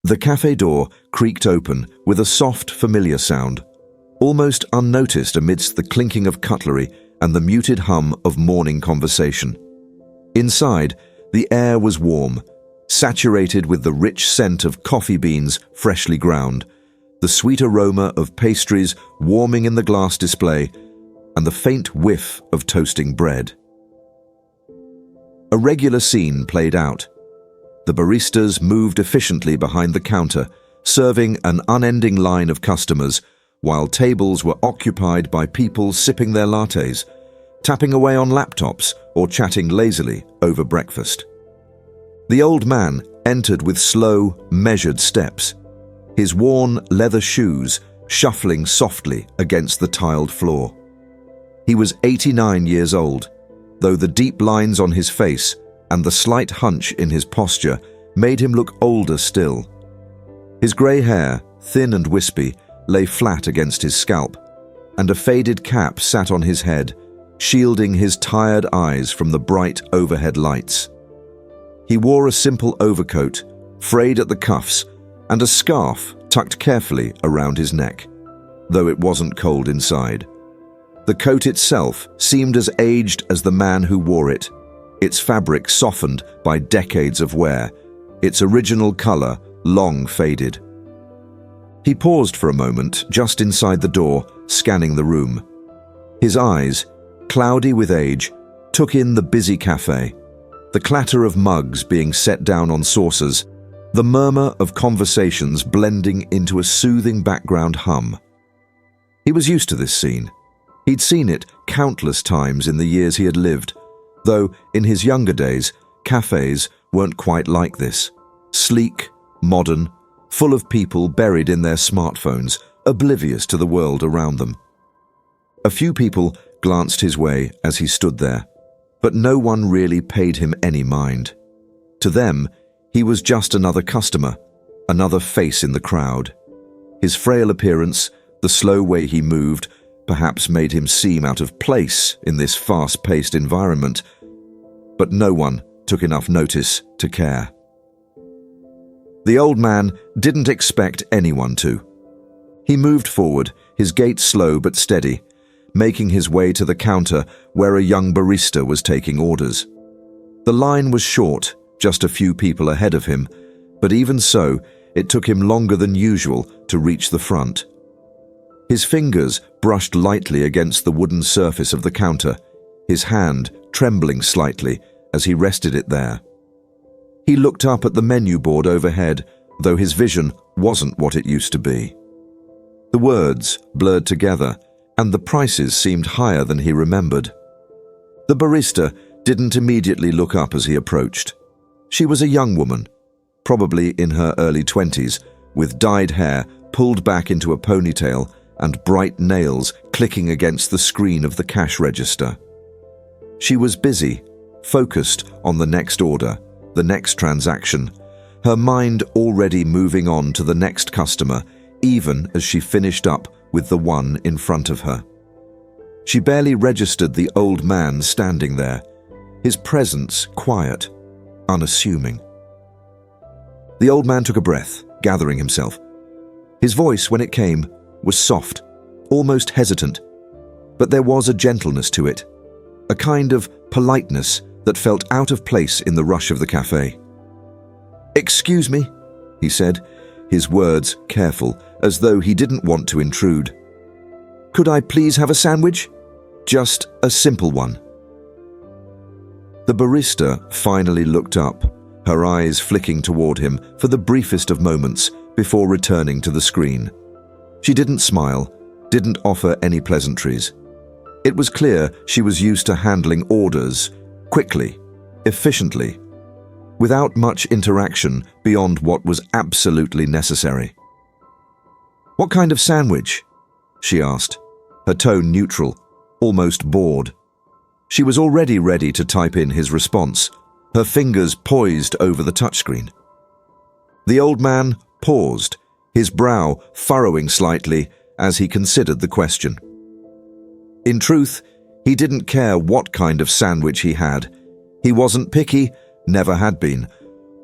The cafe door creaked open with a soft, familiar sound, almost unnoticed amidst the clinking of cutlery and the muted hum of morning conversation. Inside, the air was warm, saturated with the rich scent of coffee beans freshly ground, the sweet aroma of pastries warming in the glass display, and the faint whiff of toasting bread. A regular scene played out. The baristas moved efficiently behind the counter, serving an unending line of customers, while tables were occupied by people sipping their lattes, tapping away on laptops or chatting lazily over breakfast. The old man entered with slow, measured steps, his worn leather shoes shuffling softly against the tiled floor. He was 89 years old, though the deep lines on his face and the slight hunch in his posture made him look older still. His grey hair, thin and wispy, lay flat against his scalp, and a faded cap sat on his head, shielding his tired eyes from the bright overhead lights. He wore a simple overcoat, frayed at the cuffs, and a scarf tucked carefully around his neck, though it wasn't cold inside. The coat itself seemed as aged as the man who wore it, its fabric softened by decades of wear, its original color long faded. He paused for a moment just inside the door, scanning the room. His eyes, cloudy with age, took in the busy cafe, the clatter of mugs being set down on saucers, the murmur of conversations blending into a soothing background hum. He was used to this scene. He'd seen it countless times in the years he had lived, though in his younger days, cafes weren't quite like this. Sleek, modern, full of people buried in their smartphones, oblivious to the world around them. A few people glanced his way as he stood there, but no one really paid him any mind. To them, he was just another customer, another face in the crowd. His frail appearance, the slow way he moved, perhaps made him seem out of place in this fast-paced environment, but no one took enough notice to care. The old man didn't expect anyone to. He moved forward, his gait slow but steady, making his way to the counter where a young barista was taking orders. The line was short, just a few people ahead of him, but even so, it took him longer than usual to reach the front. His fingers brushed lightly against the wooden surface of the counter, his hand trembling slightly as he rested it there. He looked up at the menu board overhead, though his vision wasn't what it used to be. The words blurred together, and the prices seemed higher than he remembered. The barista didn't immediately look up as he approached. She was a young woman, probably in her early 20s, with dyed hair pulled back into a ponytail and bright nails clicking against the screen of the cash register. She was busy, focused on the next order, the next transaction, her mind already moving on to the next customer, even as she finished up with the one in front of her. She barely registered the old man standing there, his presence quiet, unassuming. The old man took a breath, gathering himself. His voice, when it came, was soft, almost hesitant, but there was a gentleness to it, a kind of politeness that felt out of place in the rush of the cafe. "Excuse me," he said, his words careful, as though he didn't want to intrude. "Could I please have a sandwich? Just a simple one." The barista finally looked up, her eyes flicking toward him for the briefest of moments before returning to the screen. She didn't smile, didn't offer any pleasantries. It was clear she was used to handling orders quickly, efficiently, without much interaction beyond what was absolutely necessary. "What kind of sandwich?" she asked, her tone neutral, almost bored. She was already ready to type in his response, her fingers poised over the touchscreen. The old man paused, his brow furrowing slightly as he considered the question. In truth, he didn't care what kind of sandwich he had. He wasn't picky, never had been.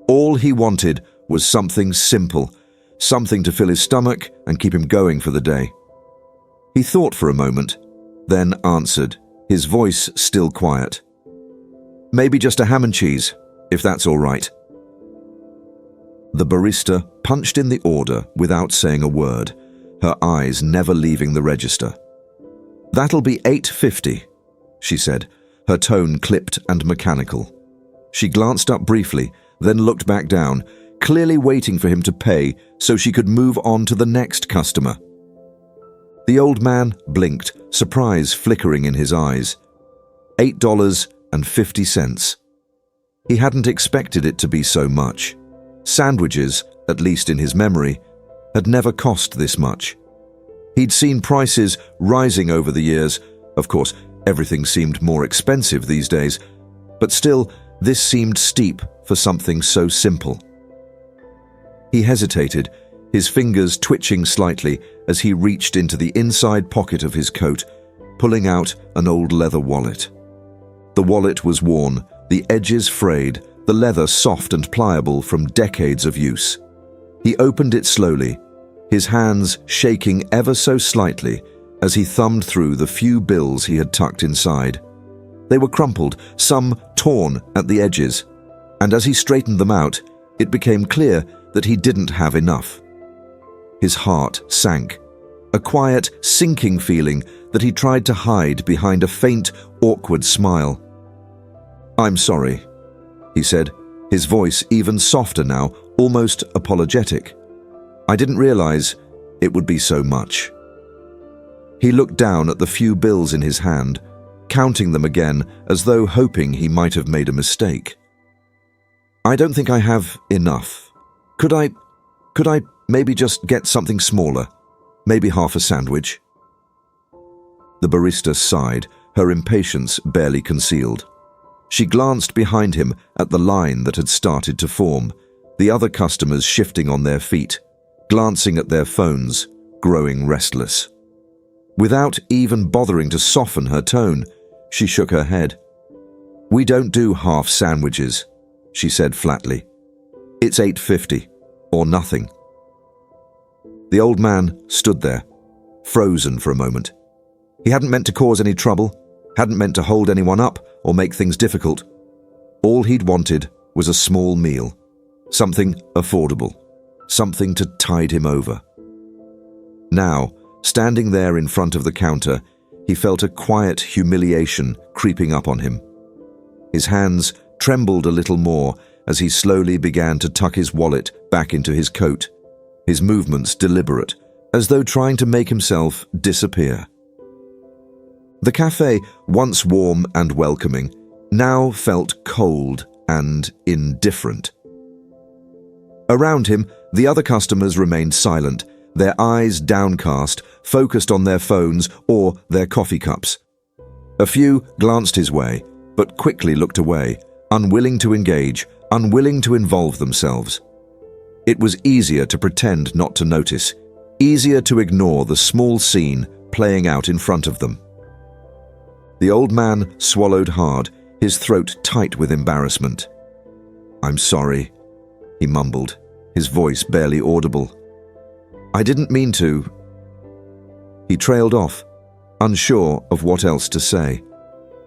All he wanted was something simple, something to fill his stomach and keep him going for the day. He thought for a moment, then answered, his voice still quiet. "Maybe just a ham and cheese, if that's all right." The barista punched in the order without saying a word, her eyes never leaving the register. "That'll be $8.50, she said, her tone clipped and mechanical. She glanced up briefly, then looked back down, clearly waiting for him to pay so she could move on to the next customer. The old man blinked, surprise flickering in his eyes. $8.50. He hadn't expected it to be so much. Sandwiches, at least in his memory, had never cost this much. He'd seen prices rising over the years. Of course, everything seemed more expensive these days, but still, this seemed steep for something so simple. He hesitated, his fingers twitching slightly as he reached into the inside pocket of his coat, pulling out an old leather wallet. The wallet was worn, the edges frayed, the leather soft and pliable from decades of use. He opened it slowly, his hands shaking ever so slightly as he thumbed through the few bills he had tucked inside. They were crumpled, some torn at the edges, and as he straightened them out, it became clear that he didn't have enough. His heart sank, a quiet, sinking feeling that he tried to hide behind a faint, awkward smile. "I'm sorry," he said, his voice even softer now, almost apologetic. "I didn't realize it would be so much." He looked down at the few bills in his hand, counting them again as though hoping he might have made a mistake. "I don't think I have enough. Could I maybe just get something smaller? Maybe half a sandwich?" The barista sighed, her impatience barely concealed. She glanced behind him at the line that had started to form, the other customers shifting on their feet, glancing at their phones, growing restless. Without even bothering to soften her tone, she shook her head. "We don't do half sandwiches," she said flatly. "It's $8.50, or nothing." The old man stood there, frozen for a moment. He hadn't meant to cause any trouble, hadn't meant to hold anyone up or make things difficult. All he'd wanted was a small meal, something affordable, something to tide him over. Now, standing there in front of the counter, he felt a quiet humiliation creeping up on him. His hands trembled a little more as he slowly began to tuck his wallet back into his coat, his movements deliberate, as though trying to make himself disappear. The cafe, once warm and welcoming, now felt cold and indifferent. Around him, the other customers remained silent, their eyes downcast, focused on their phones or their coffee cups. A few glanced his way, but quickly looked away, unwilling to engage, unwilling to involve themselves. It was easier to pretend not to notice, easier to ignore the small scene playing out in front of them. The old man swallowed hard, his throat tight with embarrassment. "I'm sorry," he mumbled, his voice barely audible. "I didn't mean to." He trailed off, unsure of what else to say.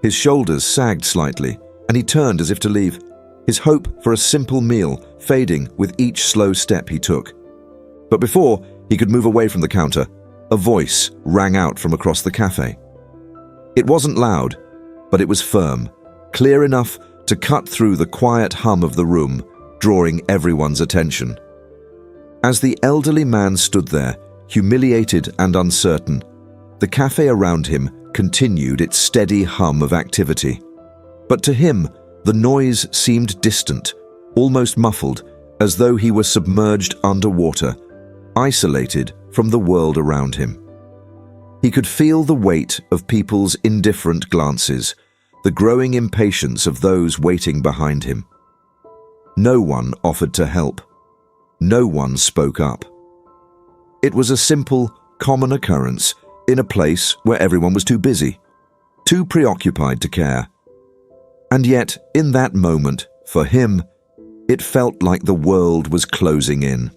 His shoulders sagged slightly, and he turned as if to leave, his hope for a simple meal fading with each slow step he took. But before he could move away from the counter, a voice rang out from across the cafe. It wasn't loud, but it was firm, clear enough to cut through the quiet hum of the room, drawing everyone's attention. As the elderly man stood there, humiliated and uncertain, the cafe around him continued its steady hum of activity. But to him, the noise seemed distant, almost muffled, as though he were submerged underwater, isolated from the world around him. He could feel the weight of people's indifferent glances, the growing impatience of those waiting behind him. No one offered to help. No one spoke up. It was a simple, common occurrence in a place where everyone was too busy, too preoccupied to care. And yet, in that moment, for him, It felt like the world was closing in.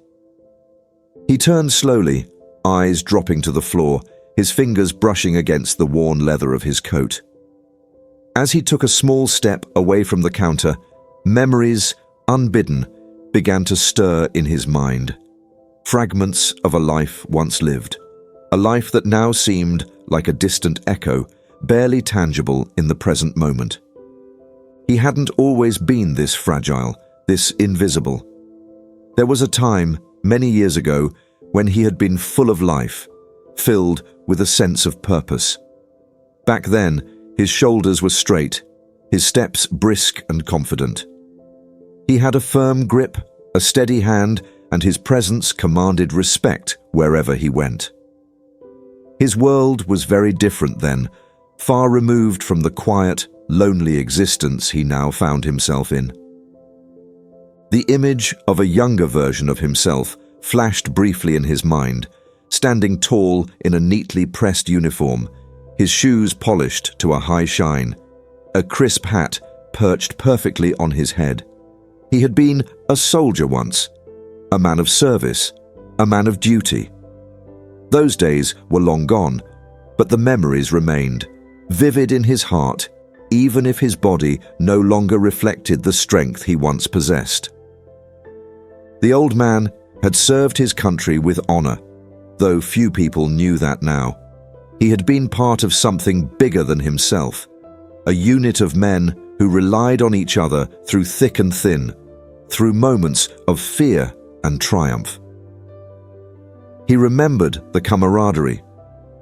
He turned slowly, eyes dropping to the floor, his fingers brushing against the worn leather of his coat. As he took a small step away from the counter, memories, unbidden, began to stir in his mind. Fragments of a life once lived, a life that now seemed like a distant echo, barely tangible in the present moment. He hadn't always been this fragile, this invisible. There was a time, many years ago, when he had been full of life, filled with a sense of purpose. Back then, his shoulders were straight, his steps brisk and confident. He had a firm grip, a steady hand, and his presence commanded respect wherever he went. His world was very different then, far removed from the quiet, lonely existence he now found himself in. The image of a younger version of himself flashed briefly in his mind, standing tall in a neatly pressed uniform, his shoes polished to a high shine, a crisp hat perched perfectly on his head. He had been a soldier once, a man of service, a man of duty. Those days were long gone, but the memories remained, vivid in his heart, even if his body no longer reflected the strength he once possessed. The old man had served his country with honor, though few people knew that now. He had been part of something bigger than himself, a unit of men who relied on each other through thick and thin, through moments of fear and triumph. He remembered the camaraderie,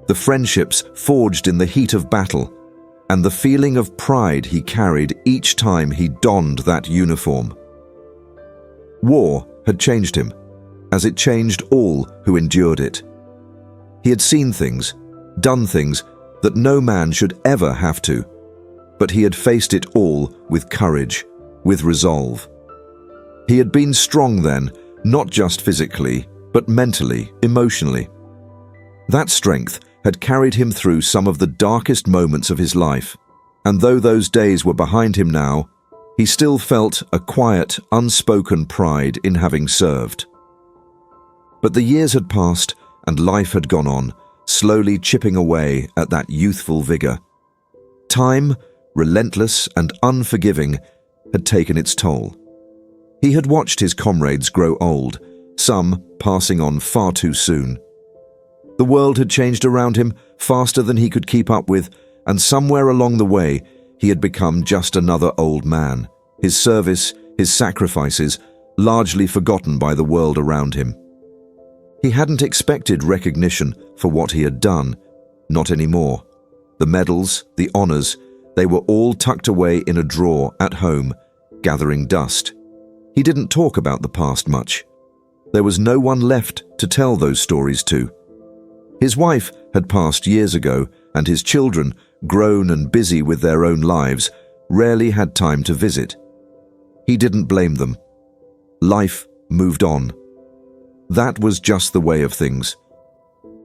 the friendships forged in the heat of battle, and the feeling of pride he carried each time he donned that uniform. War had changed him, as it changed all who endured it. He had seen things, done things that no man should ever have to, but he had faced it all with courage, with resolve. He had been strong then, not just physically, but mentally, emotionally. That strength had carried him through some of the darkest moments of his life, and though those days were behind him now, he still felt a quiet, unspoken pride in having served. But the years had passed, and life had gone on, slowly chipping away at that youthful vigor. Time, relentless and unforgiving, had taken its toll. He had watched his comrades grow old, some passing on far too soon. The world had changed around him faster than he could keep up with, and somewhere along the way, he had become just another old man, his service, his sacrifices, largely forgotten by the world around him. He hadn't expected recognition for what he had done, not anymore. The medals, the honors, they were all tucked away in a drawer at home, gathering dust. He didn't talk about the past much. There was no one left to tell those stories to. His wife had passed years ago, and his children, grown and busy with their own lives, rarely had time to visit. He didn't blame them. Life moved on. That was just the way of things.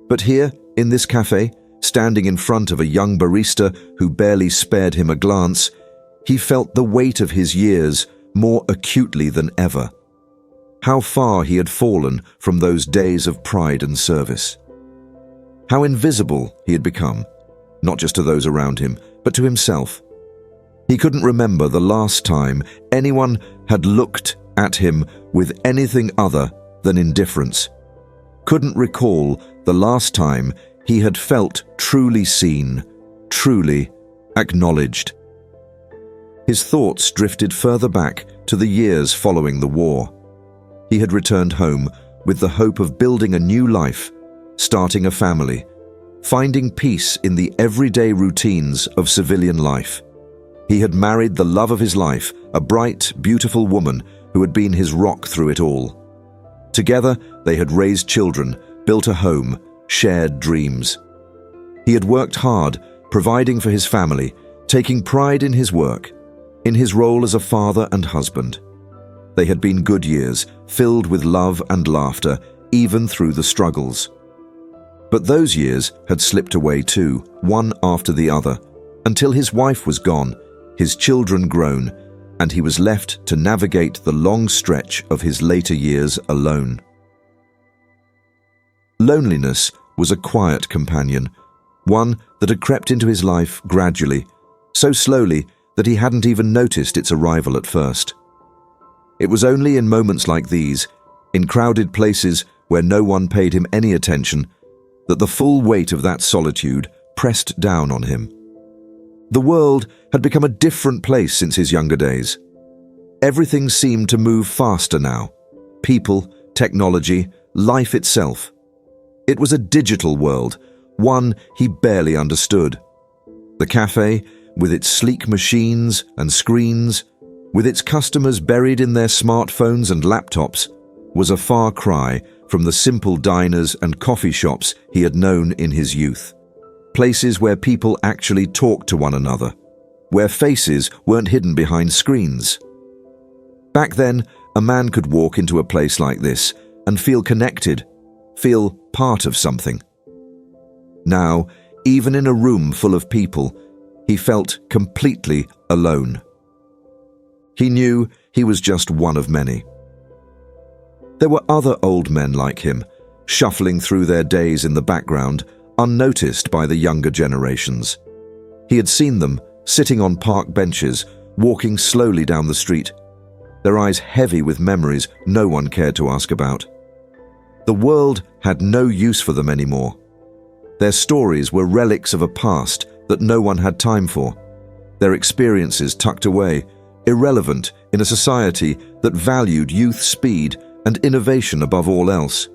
But here, in this cafe, standing in front of a young barista who barely spared him a glance, he felt the weight of his years more acutely than ever. How far he had fallen from those days of pride and service. How invisible he had become, not just to those around him, but to himself. He couldn't remember the last time anyone had looked at him with anything other than indifference. Couldn't recall the last time he had felt truly seen, truly acknowledged. His thoughts drifted further back to the years following the war. He had returned home with the hope of building a new life, starting a family, finding peace in the everyday routines of civilian life. He had married the love of his life, a bright, beautiful woman who had been his rock through it all. Together, they had raised children, built a home, shared dreams. He had worked hard, providing for his family, taking pride in his work, in his role as a father and husband. They had been good years, filled with love and laughter, even through the struggles. But those years had slipped away too, one after the other, until his wife was gone, his children grown, and he was left to navigate the long stretch of his later years alone. Loneliness was a quiet companion, one that had crept into his life gradually, so slowly that he hadn't even noticed its arrival at first. It was only in moments like these, in crowded places where no one paid him any attention, that the full weight of that solitude pressed down on him. The world had become a different place since his younger days. Everything seemed to move faster now. People, technology, life itself. It was a digital world, one he barely understood. The cafe, with its sleek machines and screens, with its customers buried in their smartphones and laptops, was a far cry from the simple diners and coffee shops he had known in his youth. Places where people actually talked to one another, where faces weren't hidden behind screens. Back then, a man could walk into a place like this and feel connected, feel part of something. Now, even in a room full of people, he felt completely alone. He knew he was just one of many. There were other old men like him, shuffling through their days in the background, unnoticed by the younger generations. He had seen them, sitting on park benches, walking slowly down the street, their eyes heavy with memories no one cared to ask about. The world had no use for them anymore. Their stories were relics of a past that no one had time for, their experiences tucked away, irrelevant in a society that valued youth speed and innovation above all else.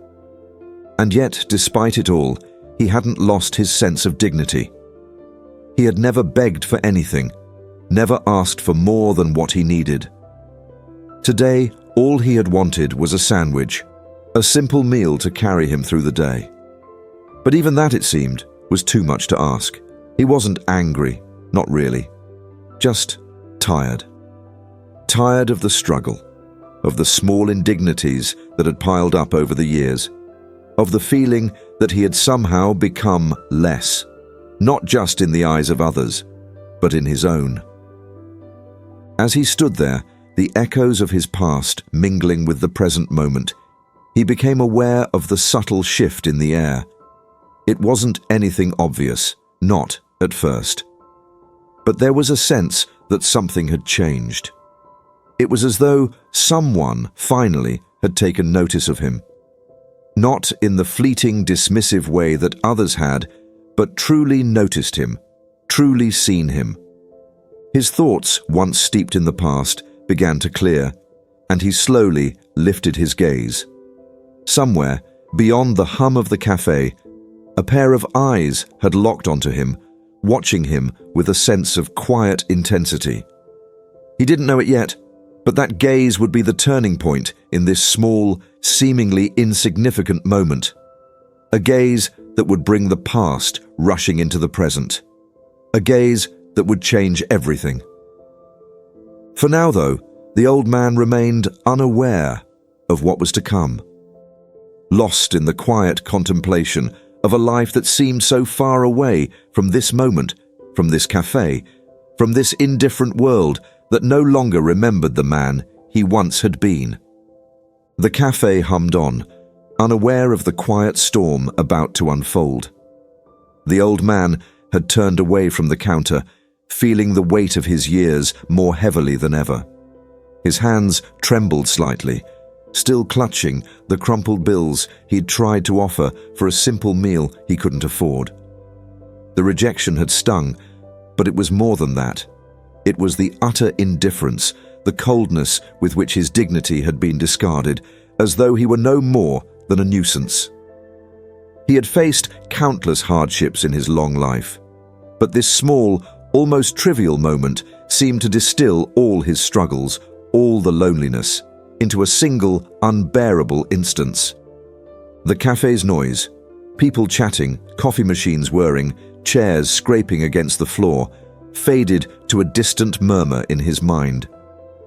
And yet, despite it all, he hadn't lost his sense of dignity. He had never begged for anything, never asked for more than what he needed. Today, all he had wanted was a sandwich, a simple meal to carry him through the day. But even that, it seemed, was too much to ask. He wasn't angry, not really. Just tired. Tired of the struggle, of the small indignities that had piled up over the years, of the feeling that he had somehow become less, not just in the eyes of others, but in his own. As he stood there, the echoes of his past mingling with the present moment, he became aware of the subtle shift in the air. It wasn't anything obvious, not at first. But there was a sense that something had changed. It was as though someone finally had taken notice of him. Not in the fleeting, dismissive way that others had, but truly noticed him, truly seen him. His thoughts, once steeped in the past, began to clear, and he slowly lifted his gaze. Somewhere, beyond the hum of the cafe, a pair of eyes had locked onto him, watching him with a sense of quiet intensity. He didn't know it yet, but that gaze would be the turning point in this small, seemingly insignificant moment. A gaze that would bring the past rushing into the present. A gaze that would change everything. For now, though, the old man remained unaware of what was to come. Lost in the quiet contemplation of a life that seemed so far away from this moment, from this cafe, from this indifferent world that no longer remembered the man he once had been. The cafe hummed on, unaware of the quiet storm about to unfold. The old man had turned away from the counter, feeling the weight of his years more heavily than ever. His hands trembled slightly, still clutching the crumpled bills he'd tried to offer for a simple meal he couldn't afford. The rejection had stung, but it was more than that. It was the utter indifference, the coldness with which his dignity had been discarded, as though he were no more than a nuisance. He had faced countless hardships in his long life, but this small, almost trivial moment seemed to distill all his struggles, all the loneliness, into a single, unbearable instance. The cafe's noise, people chatting, coffee machines whirring, chairs scraping against the floor, faded to a distant murmur in his mind.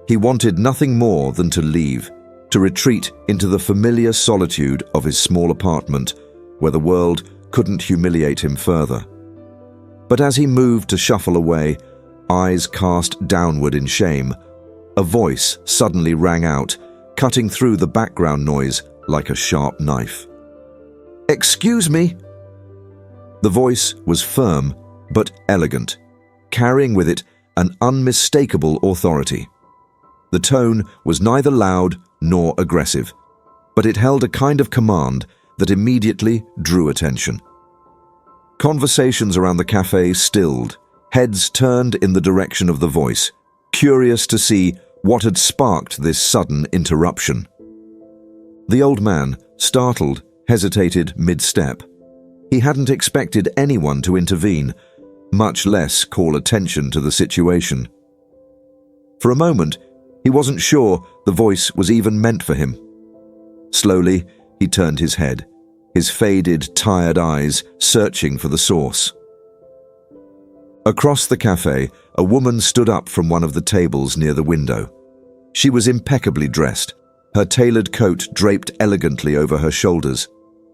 He wanted nothing more than to leave, to retreat into the familiar solitude of his small apartment, where the world couldn't humiliate him further. But as he moved to shuffle away, eyes cast downward in shame, A voice suddenly rang out, cutting through the background noise like a sharp knife. "Excuse me." The voice was firm but elegant, carrying with it an unmistakable authority. The tone was neither loud nor aggressive, but it held a kind of command that immediately drew attention. Conversations around the cafe stilled, heads turned in the direction of the voice, curious to see what had sparked this sudden interruption. The old man, startled, hesitated mid-step. He hadn't expected anyone to intervene, much less call attention to the situation. For a moment, he wasn't sure the voice was even meant for him. Slowly, he turned his head, his faded, tired eyes searching for the source. Across the cafe, a woman stood up from one of the tables near the window. She was impeccably dressed, her tailored coat draped elegantly over her shoulders,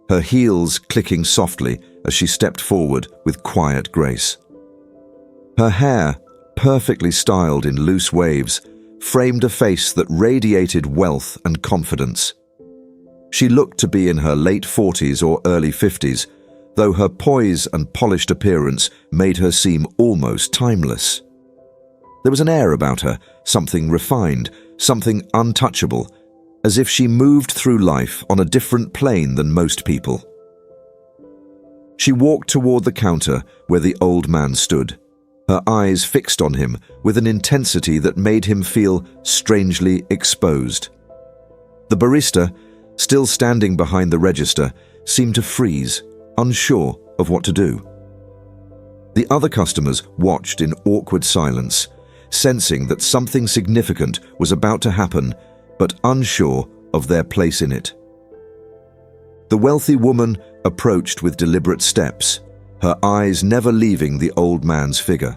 her heels clicking softly as she stepped forward with quiet grace. Her hair, perfectly styled in loose waves, framed a face that radiated wealth and confidence. She looked to be in her late 40s or early 50s, though her poise and polished appearance made her seem almost timeless. There was an air about her, something refined, something untouchable, as if she moved through life on a different plane than most people. She walked toward the counter where the old man stood, her eyes fixed on him with an intensity that made him feel strangely exposed. The barista, still standing behind the register, seemed to freeze, unsure of what to do. The other customers watched in awkward silence, sensing that something significant was about to happen, but unsure of their place in it. The wealthy woman approached with deliberate steps, her eyes never leaving the old man's figure.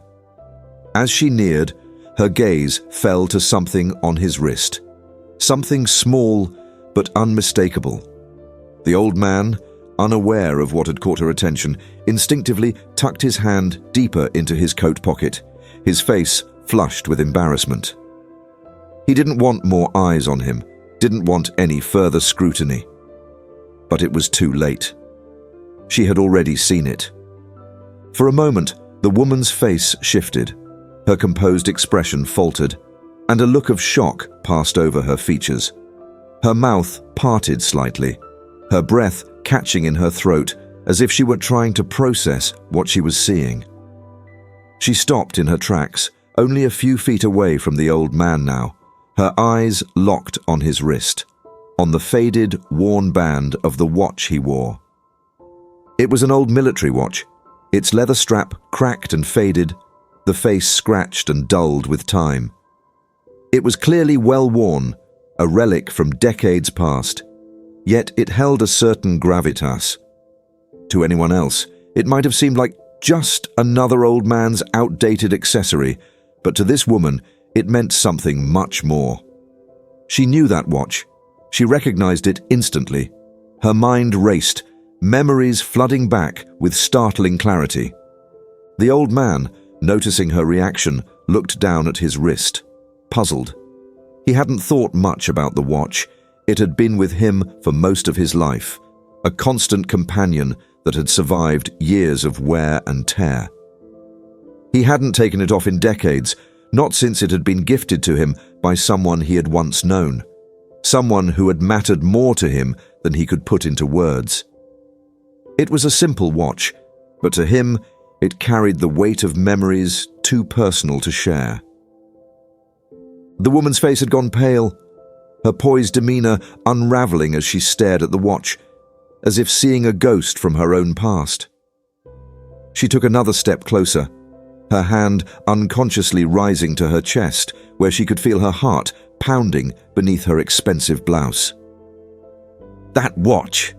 As she neared, her gaze fell to something on his wrist, something small but unmistakable. The old man, unaware of what had caught her attention, instinctively tucked his hand deeper into his coat pocket, his face flushed with embarrassment. He didn't want more eyes on him, didn't want any further scrutiny. But it was too late. She had already seen it. For a moment, the woman's face shifted, her composed expression faltered, and a look of shock passed over her features. Her mouth parted slightly, her breath catching in her throat as if she were trying to process what she was seeing. She stopped in her tracks, only a few feet away from the old man now, her eyes locked on his wrist, on the faded, worn band of the watch he wore. It was an old military watch, its leather strap cracked and faded, the face scratched and dulled with time. It was clearly well worn, a relic from decades past, yet it held a certain gravitas. To anyone else, it might have seemed like just another old man's outdated accessory, but to this woman, it meant something much more. She knew that watch. She recognized it instantly. Her mind raced, memories flooding back with startling clarity. The old man, noticing her reaction, looked down at his wrist, puzzled. He hadn't thought much about the watch. It had been with him for most of his life, a constant companion that had survived years of wear and tear. He hadn't taken it off in decades, not since it had been gifted to him by someone he had once known, someone who had mattered more to him than he could put into words. It was a simple watch, but to him, it carried the weight of memories too personal to share. The woman's face had gone pale, her poised demeanor unraveling as she stared at the watch, as if seeing a ghost from her own past. She took another step closer, her hand unconsciously rising to her chest, where she could feel her heart pounding beneath her expensive blouse. "That watch,"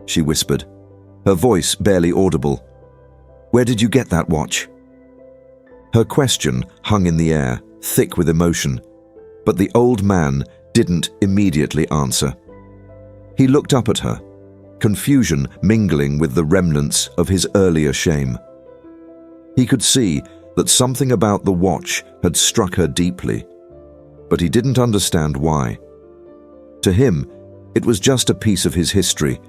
she whispered, her voice barely audible. "Where did you get that watch?" Her question hung in the air, thick with emotion, but the old man didn't immediately answer. He looked up at her, confusion mingling with the remnants of his earlier shame. He could see that something about the watch had struck her deeply. but he didn't understand why. To him, it was just a piece of his history,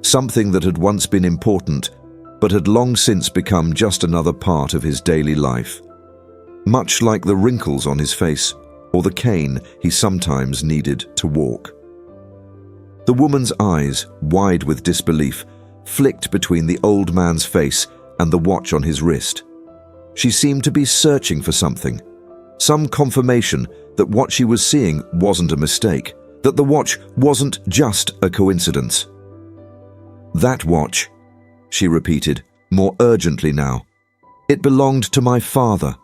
something that had once been important, but had long since become just another part of his daily life. Much like the wrinkles on his face, or the cane he sometimes needed to walk. The woman's eyes, wide with disbelief, flicked between the old man's face and the watch on his wrist. She seemed to be searching for something, some confirmation that what she was seeing wasn't a mistake, that the watch wasn't just a coincidence. "That watch," she repeated, more urgently now. "It belonged to my father."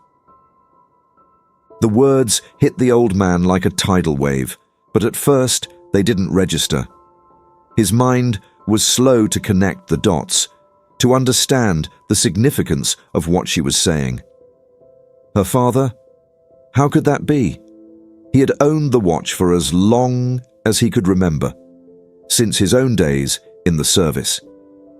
The words hit the old man like a tidal wave, but at first they didn't register. His mind was slow to connect the dots, to understand the significance of what she was saying. Her father? How could that be? He had owned the watch for as long as he could remember, since his own days in the service.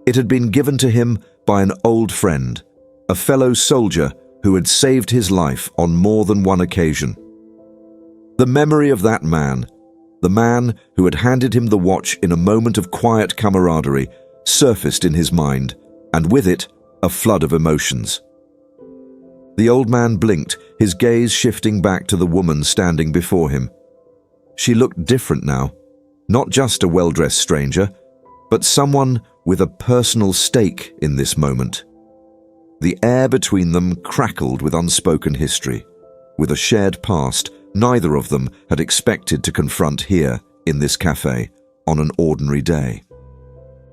It had been given to him by an old friend, a fellow soldier who had saved his life on more than one occasion. The memory of that man, the man who had handed him the watch in a moment of quiet camaraderie, surfaced in his mind, and with it, a flood of emotions. The old man blinked, his gaze shifting back to the woman standing before him. She looked different now, not just a well-dressed stranger, but someone with a personal stake in this moment. The air between them crackled with unspoken history, with a shared past neither of them had expected to confront here in this cafe on an ordinary day.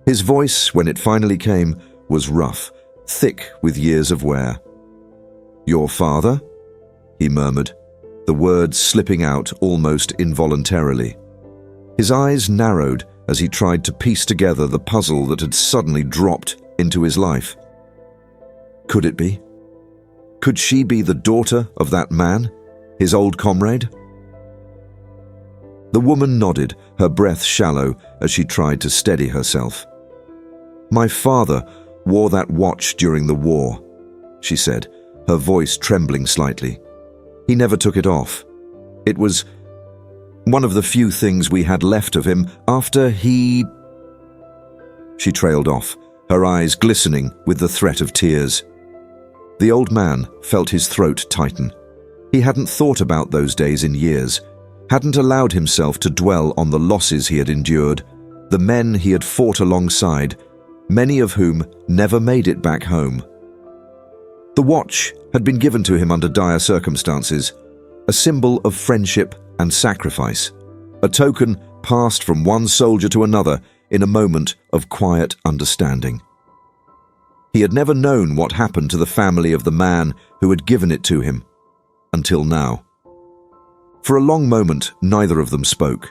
His voice, when it finally came, was rough, thick with years of wear. "Your father?" he murmured, the words slipping out almost involuntarily. His eyes narrowed as he tried to piece together the puzzle that had suddenly dropped into his life. Could it be? Could she be the daughter of that man, his old comrade? The woman nodded, her breath shallow as she tried to steady herself. "My father wore that watch during the war," she said, her voice trembling slightly. "He never took it off. It was one of the few things we had left of him after he—" She trailed off, her eyes glistening with the threat of tears. The old man felt his throat tighten. He hadn't thought about those days in years, hadn't allowed himself to dwell on the losses he had endured, the men he had fought alongside, many of whom never made it back home. The watch had been given to him under dire circumstances, a symbol of friendship and sacrifice, a token passed from one soldier to another in a moment of quiet understanding. He had never known what happened to the family of the man who had given it to him, until now. For a long moment, neither of them spoke.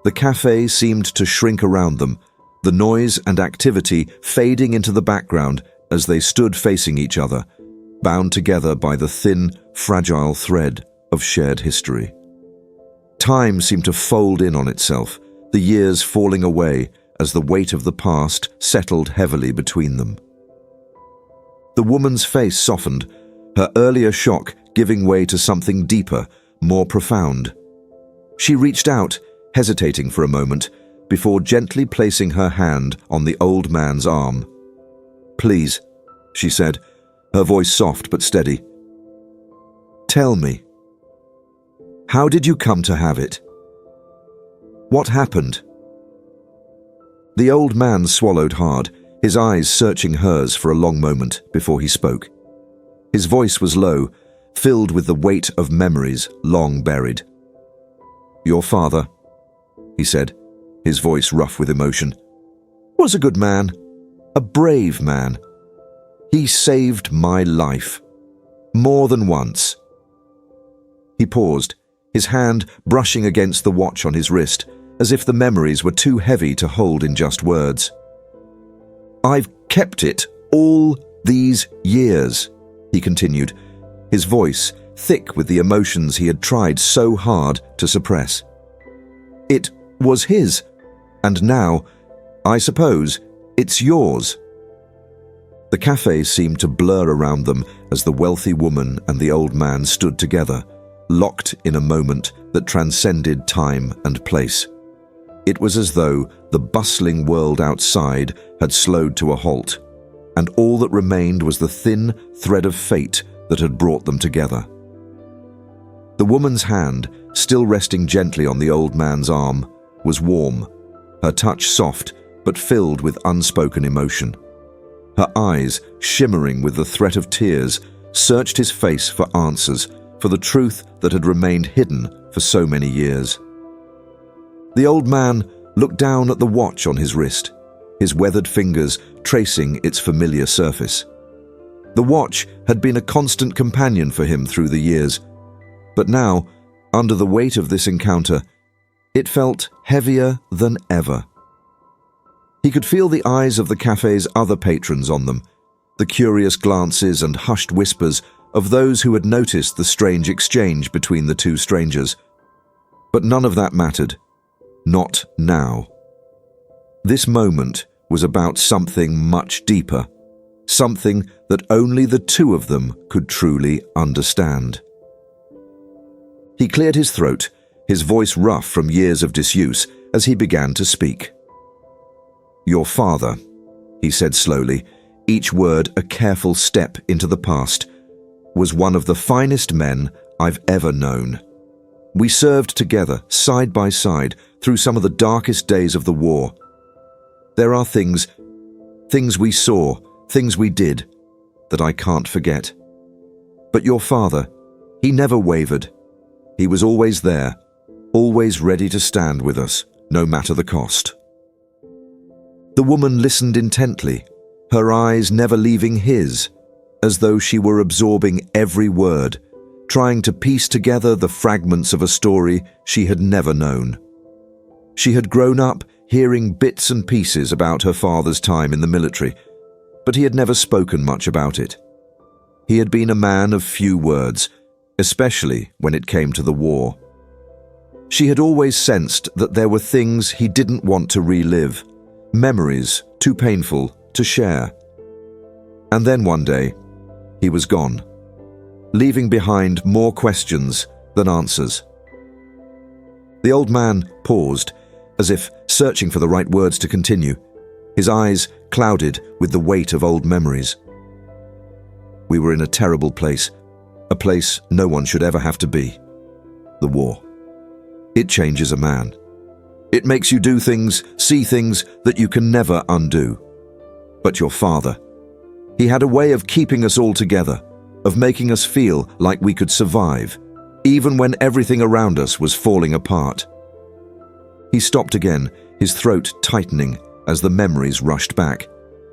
The cafe seemed to shrink around them, the noise and activity fading into the background as they stood facing each other, bound together by the thin, fragile thread of shared history. Time seemed to fold in on itself, the years falling away as the weight of the past settled heavily between them. The woman's face softened, her earlier shock giving way to something deeper, more profound. She reached out, hesitating for a moment, before gently placing her hand on the old man's arm. "Please," she said, her voice soft but steady. "Tell me. How did you come to have it? What happened?" The old man swallowed hard, his eyes searching hers for a long moment before he spoke. His voice was low, filled with the weight of memories long buried. "Your father," he said, his voice rough with emotion, "was a good man, a brave man. He saved my life, more than once." He paused, his hand brushing against the watch on his wrist, as if the memories were too heavy to hold in just words. "I've kept it all these years," he continued, his voice thick with the emotions he had tried so hard to suppress. "It was his, and now, I suppose, it's yours." The cafe seemed to blur around them as the wealthy woman and the old man stood together, locked in a moment that transcended time and place. It was as though the bustling world outside had slowed to a halt, and all that remained was the thin thread of fate that had brought them together. The woman's hand, still resting gently on the old man's arm, was warm, her touch soft but filled with unspoken emotion. Her eyes, shimmering with the threat of tears, searched his face for answers, for the truth that had remained hidden for so many years. The old man looked down at the watch on his wrist, his weathered fingers tracing its familiar surface. The watch had been a constant companion for him through the years, but now, under the weight of this encounter, it felt heavier than ever. He could feel the eyes of the cafe's other patrons on them, the curious glances and hushed whispers of those who had noticed the strange exchange between the two strangers. But none of that mattered. Not now. This moment was about something much deeper, something that only the two of them could truly understand. He cleared his throat, his voice rough from years of disuse, as he began to speak. "Your father," he said slowly, each word a careful step into the past, "was one of the finest men I've ever known. We served together, side by side, through some of the darkest days of the war. There are things we saw, things we did, that I can't forget. But your father, he never wavered. He was always there, always ready to stand with us, no matter the cost." The woman listened intently, her eyes never leaving his, as though she were absorbing every word, trying to piece together the fragments of a story she had never known. She had grown up hearing bits and pieces about her father's time in the military, but he had never spoken much about it. He had been a man of few words, especially when it came to the war. She had always sensed that there were things he didn't want to relive, memories too painful to share. And then one day, he was gone, leaving behind more questions than answers. The old man paused, as if searching for the right words to continue, his eyes clouded with the weight of old memories. "We were in a terrible place, a place no one should ever have to be. The war. It changes a man. It makes you do things, see things that you can never undo. But your father, he had a way of keeping us all together, of making us feel like we could survive, even when everything around us was falling apart." He stopped again, his throat tightening as the memories rushed back.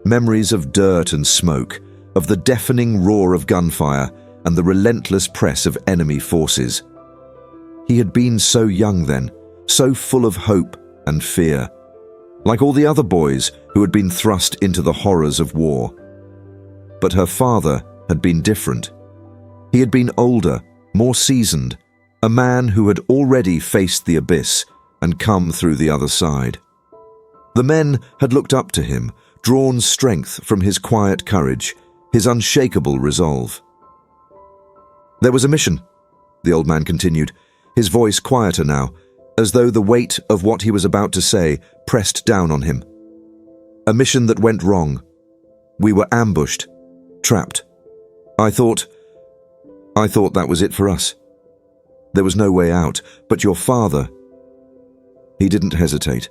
Memories of dirt and smoke, of the deafening roar of gunfire and the relentless press of enemy forces. He had been so young then, so full of hope and fear, like all the other boys who had been thrust into the horrors of war. But her father had been different. He had been older, more seasoned, a man who had already faced the abyss and come through the other side. The men had looked up to him, drawn strength from his quiet courage, his unshakable resolve. "There was a mission," the old man continued, his voice quieter now, as though the weight of what he was about to say pressed down on him. "A mission that went wrong. We were ambushed, trapped. I thought that was it for us. There was no way out, but your father, he didn't hesitate.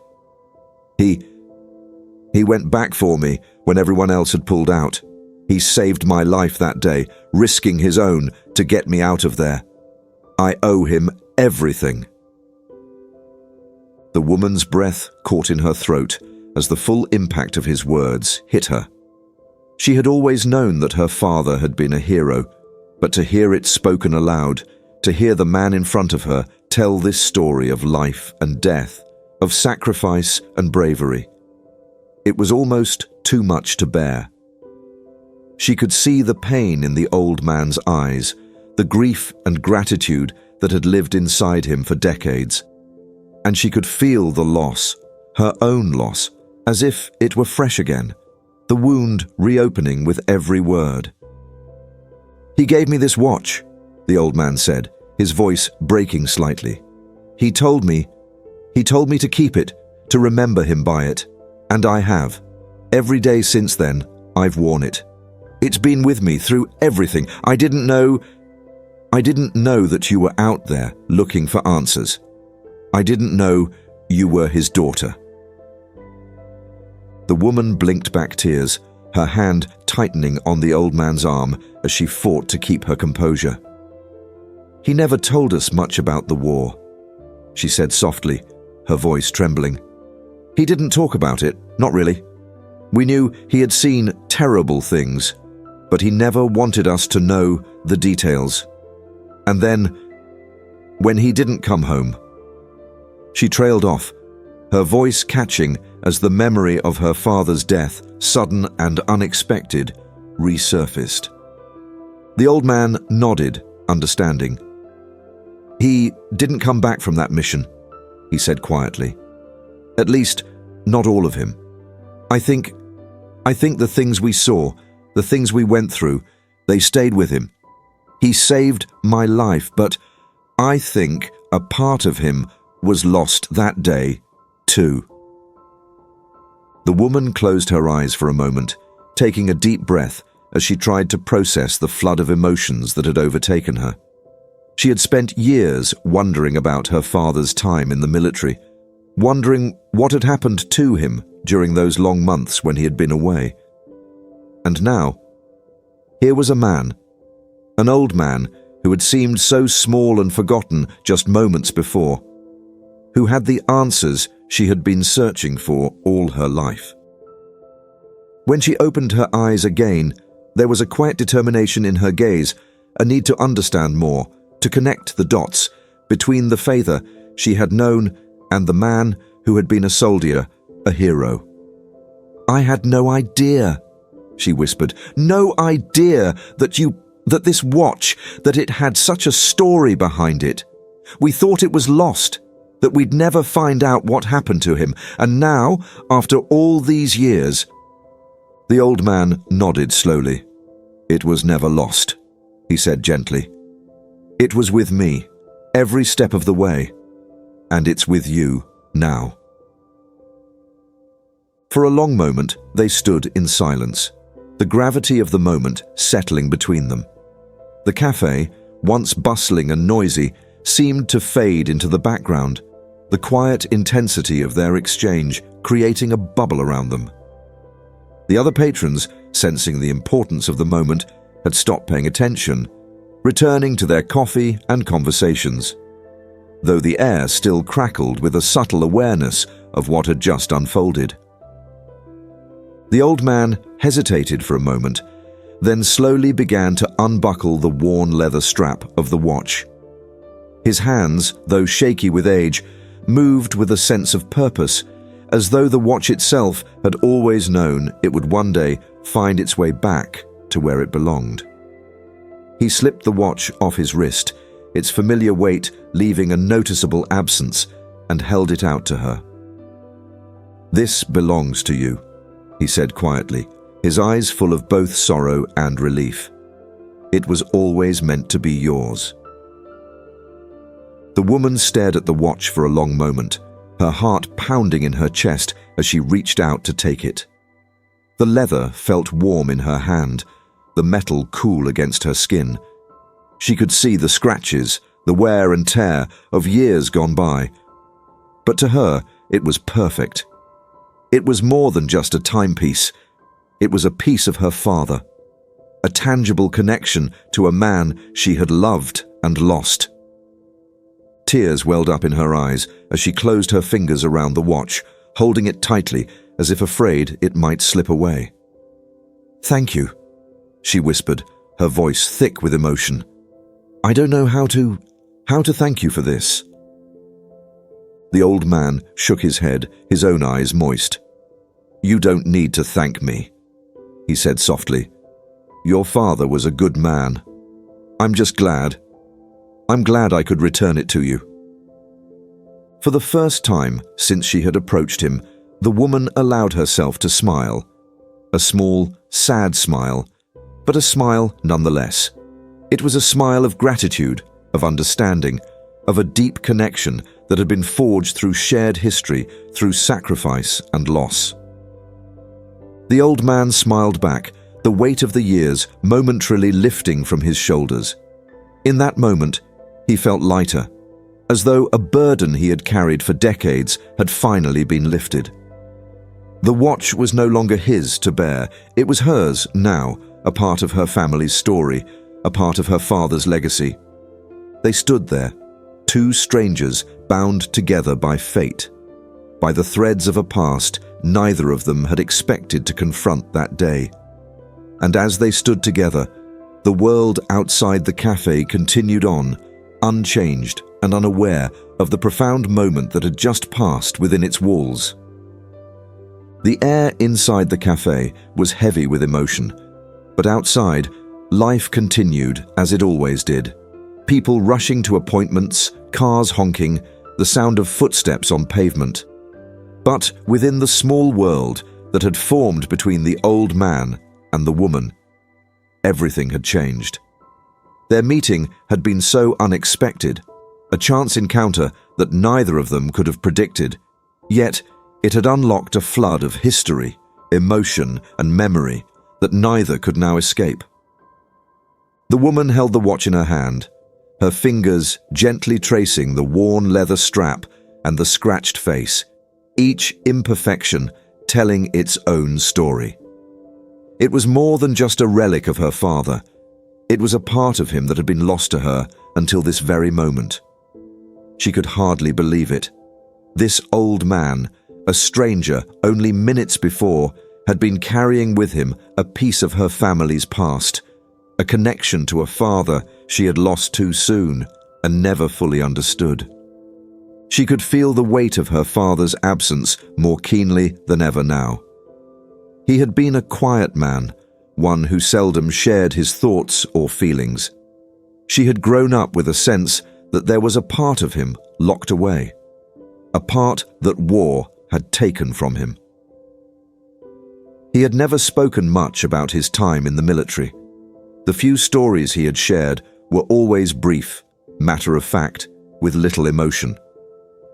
He went back for me when everyone else had pulled out. He saved my life that day, risking his own to get me out of there. I owe him everything." The woman's breath caught in her throat as the full impact of his words hit her. She had always known that her father had been a hero, but to hear it spoken aloud, to hear the man in front of her tell this story of life and death, of sacrifice and bravery, it was almost too much to bear. She could see the pain in the old man's eyes, the grief and gratitude that had lived inside him for decades. And she could feel the loss, her own loss, as if it were fresh again, the wound reopening with every word. "He gave me this watch," the old man said, his voice breaking slightly. He told me to keep it, to remember him by it. And I have. Every day since then, I've worn it. It's been with me through everything. I didn't know that you were out there looking for answers. I didn't know you were his daughter." The woman blinked back tears, her hand tightening on the old man's arm as she fought to keep her composure. "He never told us much about the war," she said softly, her voice trembling. "He didn't talk about it, not really. We knew he had seen terrible things, but he never wanted us to know the details. And then, when he didn't come home..." She trailed off, her voice catching as the memory of her father's death, sudden and unexpected, resurfaced. The old man nodded, understanding. "He didn't come back from that mission," he said quietly. "At least, not all of him. I think the things we saw, the things we went through, they stayed with him. He saved my life, but I think a part of him was lost that day, too." The woman closed her eyes for a moment, taking a deep breath as she tried to process the flood of emotions that had overtaken her. She had spent years wondering about her father's time in the military, wondering what had happened to him during those long months when he had been away. And now, here was a man, an old man who had seemed so small and forgotten just moments before, who had the answers she had been searching for all her life. When she opened her eyes again, there was a quiet determination in her gaze, a need to understand more, to connect the dots between the father she had known and the man who had been a soldier, a hero. "I had no idea," she whispered, "no idea that this watch, that it had such a story behind it. We thought it was lost, that we'd never find out what happened to him, and now, after all these years..." The old man nodded slowly. "It was never lost," he said gently. "It was with me, every step of the way, and it's with you now." For a long moment, they stood in silence, the gravity of the moment settling between them. The cafe, once bustling and noisy, seemed to fade into the background, the quiet intensity of their exchange creating a bubble around them. The other patrons, sensing the importance of the moment, had stopped paying attention, returning to their coffee and conversations, though the air still crackled with a subtle awareness of what had just unfolded. The old man hesitated for a moment, then slowly began to unbuckle the worn leather strap of the watch. His hands, though shaky with age, moved with a sense of purpose, as though the watch itself had always known it would one day find its way back to where it belonged. He slipped the watch off his wrist, its familiar weight leaving a noticeable absence, and held it out to her. "This belongs to you," he said quietly, his eyes full of both sorrow and relief. "It was always meant to be yours." The woman stared at the watch for a long moment, her heart pounding in her chest as she reached out to take it. The leather felt warm in her hand, the metal cool against her skin. She could see the scratches, the wear and tear of years gone by. But to her, it was perfect. It was more than just a timepiece. It was a piece of her father, a tangible connection to a man she had loved and lost. Tears welled up in her eyes as she closed her fingers around the watch, holding it tightly as if afraid it might slip away. "Thank you," she whispered, her voice thick with emotion. "I don't know how to thank you for this." The old man shook his head, his own eyes moist. "You don't need to thank me," he said softly. "Your father was a good man. I'm glad I could return it to you." For the first time since she had approached him, the woman allowed herself to smile. A small, sad smile, but a smile nonetheless. It was a smile of gratitude, of understanding, of a deep connection that had been forged through shared history, through sacrifice and loss. The old man smiled back, the weight of the years momentarily lifting from his shoulders. In that moment, he felt lighter, as though a burden he had carried for decades had finally been lifted. The watch was no longer his to bear, it was hers now, a part of her family's story, a part of her father's legacy. They stood there, two strangers bound together by fate, by the threads of a past neither of them had expected to confront that day. And as they stood together, the world outside the cafe continued on, unchanged and unaware of the profound moment that had just passed within its walls. The air inside the cafe was heavy with emotion, but outside, life continued as it always did. People rushing to appointments, cars honking, the sound of footsteps on pavement. But within the small world that had formed between the old man and the woman, everything had changed. Their meeting had been so unexpected, a chance encounter that neither of them could have predicted, yet it had unlocked a flood of history, emotion, and memory that neither could now escape. The woman held the watch in her hand, her fingers gently tracing the worn leather strap and the scratched face, each imperfection telling its own story. It was more than just a relic of her father. It was a part of him that had been lost to her until this very moment. She could hardly believe it. This old man, a stranger only minutes before, had been carrying with him a piece of her family's past, a connection to a father she had lost too soon and never fully understood. She could feel the weight of her father's absence more keenly than ever now. He had been a quiet man, one who seldom shared his thoughts or feelings. She had grown up with a sense that there was a part of him locked away, a part that war had taken from him. He had never spoken much about his time in the military. The few stories he had shared were always brief, matter of fact, with little emotion.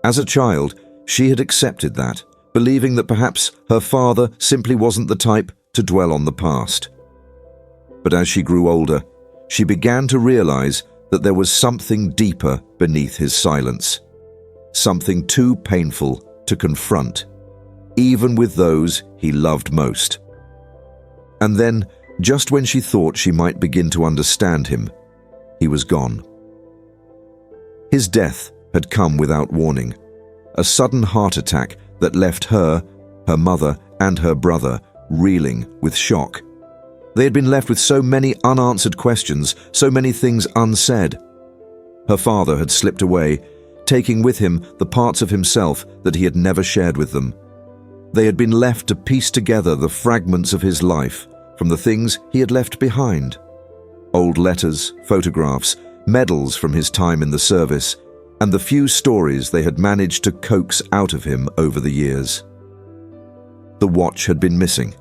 As a child, she had accepted that, believing that perhaps her father simply wasn't the type to dwell on the past. But as she grew older, she began to realize that there was something deeper beneath his silence, something too painful to confront, even with those he loved most. And then, just when she thought she might begin to understand him, he was gone. His death had come without warning, a sudden heart attack that left her, her mother, and her brother reeling with shock. They had been left with so many unanswered questions, so many things unsaid. Her father had slipped away, taking with him the parts of himself that he had never shared with them. They had been left to piece together the fragments of his life from the things he had left behind. Old letters, photographs, medals from his time in the service, and the few stories they had managed to coax out of him over the years. The watch had been missing.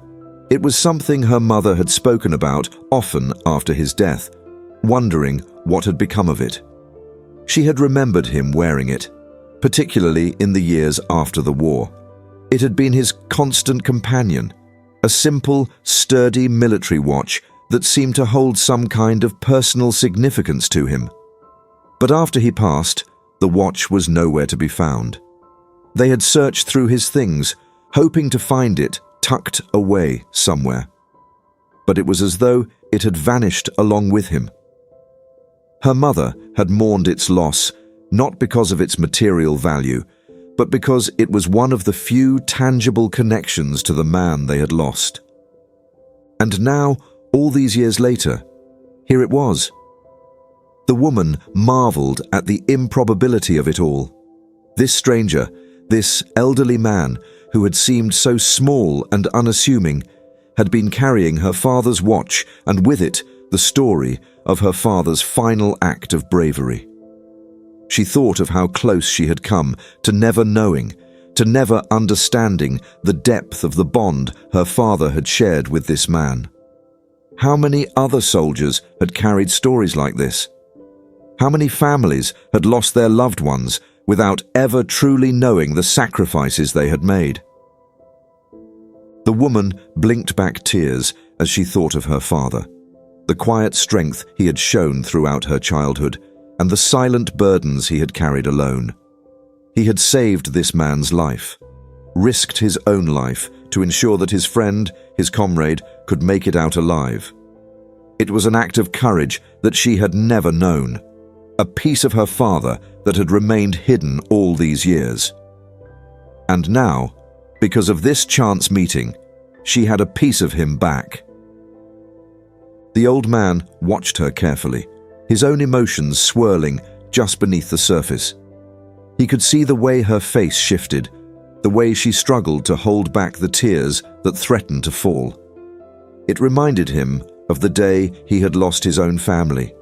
It was something her mother had spoken about often after his death, wondering what had become of it. She had remembered him wearing it, particularly in the years after the war. It had been his constant companion, a simple, sturdy military watch that seemed to hold some kind of personal significance to him. But after he passed, the watch was nowhere to be found. They had searched through his things, hoping to find it tucked away somewhere. But it was as though it had vanished along with him. Her mother had mourned its loss, not because of its material value, but because it was one of the few tangible connections to the man they had lost. And now, all these years later, here it was. The woman marveled at the improbability of it all. This stranger, this elderly man who had seemed so small and unassuming, had been carrying her father's watch and with it the story of her father's final act of bravery. She thought of how close she had come to never knowing, to never understanding the depth of the bond her father had shared with this man. How many other soldiers had carried stories like this? How many families had lost their loved ones without ever truly knowing the sacrifices they had made. The woman blinked back tears as she thought of her father, the quiet strength he had shown throughout her childhood, and the silent burdens he had carried alone. He had saved this man's life, risked his own life to ensure that his friend, his comrade, could make it out alive. It was an act of courage that she had never known, a piece of her father that had remained hidden all these years. And now, because of this chance meeting, she had a piece of him back. The old man watched her carefully, his own emotions swirling just beneath the surface. He could see the way her face shifted, the way she struggled to hold back the tears that threatened to fall. It reminded him of the day he had lost his own family,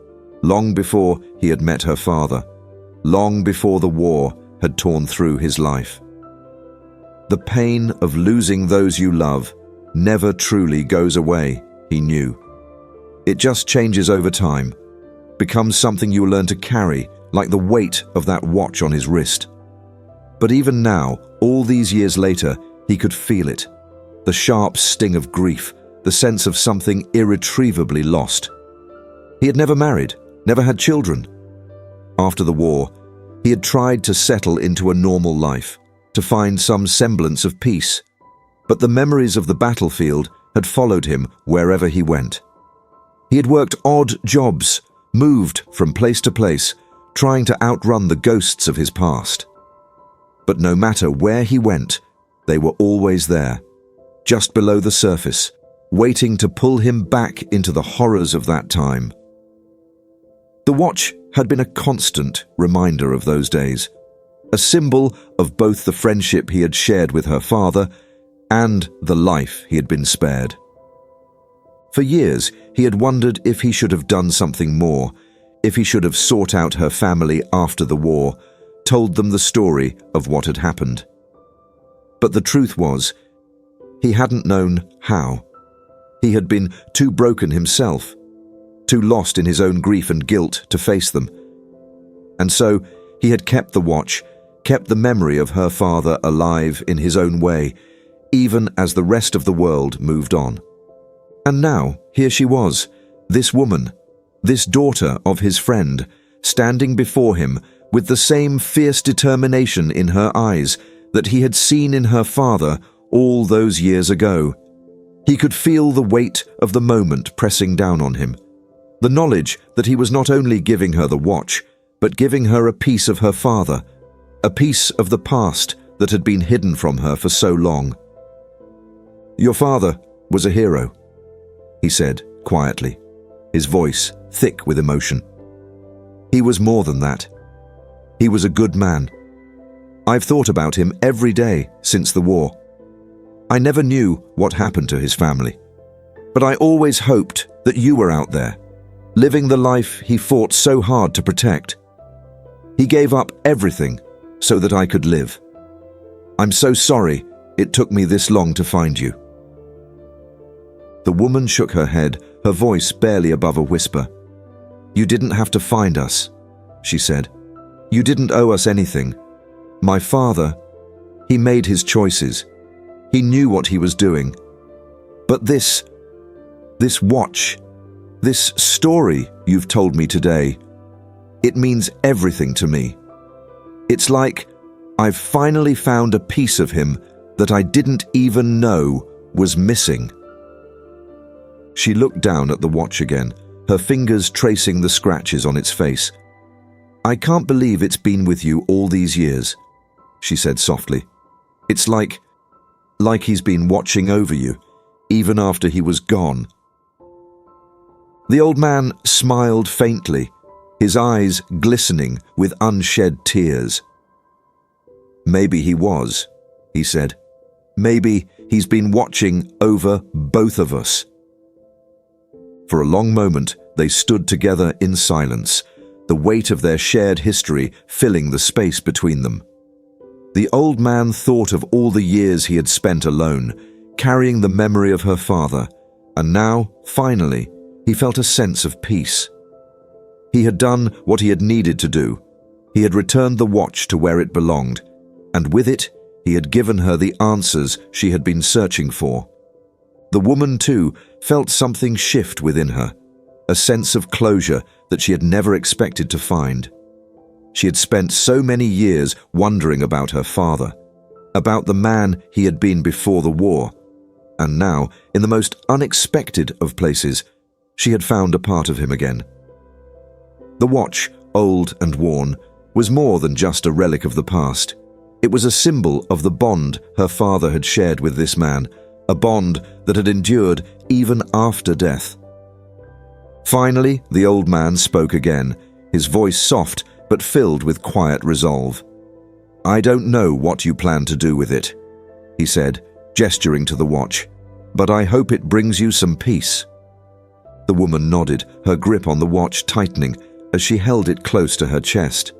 long before he had met her father, long before the war had torn through his life. The pain of losing those you love never truly goes away, he knew. It just changes over time, becomes something you learn to carry, like the weight of that watch on his wrist. But even now, all these years later, he could feel it, the sharp sting of grief, the sense of something irretrievably lost. He had never married, never had children. After the war, he had tried to settle into a normal life, to find some semblance of peace. But the memories of the battlefield had followed him wherever he went. He had worked odd jobs, moved from place to place, trying to outrun the ghosts of his past. But no matter where he went, they were always there, just below the surface, waiting to pull him back into the horrors of that time. The watch had been a constant reminder of those days, a symbol of both the friendship he had shared with her father and the life he had been spared. For years, he had wondered if he should have done something more, if he should have sought out her family after the war, told them the story of what had happened. But the truth was, he hadn't known how. He had been too broken himself, too lost in his own grief and guilt to face them. And so, he had kept the watch, kept the memory of her father alive in his own way, even as the rest of the world moved on. And now, here she was, this woman, this daughter of his friend, standing before him with the same fierce determination in her eyes that he had seen in her father all those years ago. He could feel the weight of the moment pressing down on him, the knowledge that he was not only giving her the watch, but giving her a piece of her father, a piece of the past that had been hidden from her for so long. "Your father was a hero," he said quietly, his voice thick with emotion. "He was more than that. He was a good man. I've thought about him every day since the war. I never knew what happened to his family, but I always hoped that you were out there, living the life he fought so hard to protect. He gave up everything so that I could live. I'm so sorry it took me this long to find you." The woman shook her head, her voice barely above a whisper. "You didn't have to find us," she said. "You didn't owe us anything. My father, he made his choices. He knew what he was doing. But this watch, this story you've told me today, it means everything to me. It's like I've finally found a piece of him that I didn't even know was missing." She looked down at the watch again, her fingers tracing the scratches on its face. "I can't believe it's been with you all these years," she said softly. "It's like he's been watching over you, even after he was gone." The old man smiled faintly, his eyes glistening with unshed tears. "Maybe he was," he said. "Maybe he's been watching over both of us." For a long moment, they stood together in silence, the weight of their shared history filling the space between them. The old man thought of all the years he had spent alone, carrying the memory of her father, and now, finally, he felt a sense of peace. He had done what he had needed to do, He had returned the watch to where it belonged, and with it, he had given her the answers she had been searching for. The woman, too, felt something shift within her, a sense of closure that she had never expected to find. She had spent so many years wondering about her father, about the man he had been before the war, and now, in the most unexpected of places, she had found a part of him again. The watch, old and worn, was more than just a relic of the past. It was a symbol of the bond her father had shared with this man, a bond that had endured even after death. Finally, the old man spoke again, his voice soft but filled with quiet resolve. "I don't know what you plan to do with it," he said, gesturing to the watch, "but I hope it brings you some peace." The woman nodded, her grip on the watch tightening as she held it close to her chest.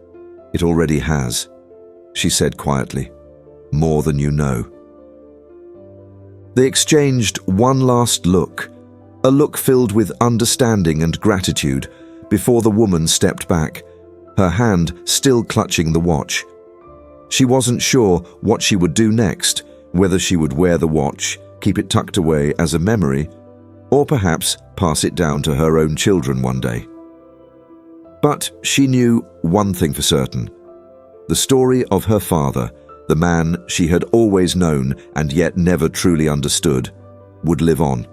"It already has," she said quietly, "more than you know." They exchanged one last look, a look filled with understanding and gratitude, before the woman stepped back, her hand still clutching the watch. She wasn't sure what she would do next, whether she would wear the watch, keep it tucked away as a memory, or perhaps pass it down to her own children one day. But she knew one thing for certain. The story of her father, the man she had always known and yet never truly understood, would live on.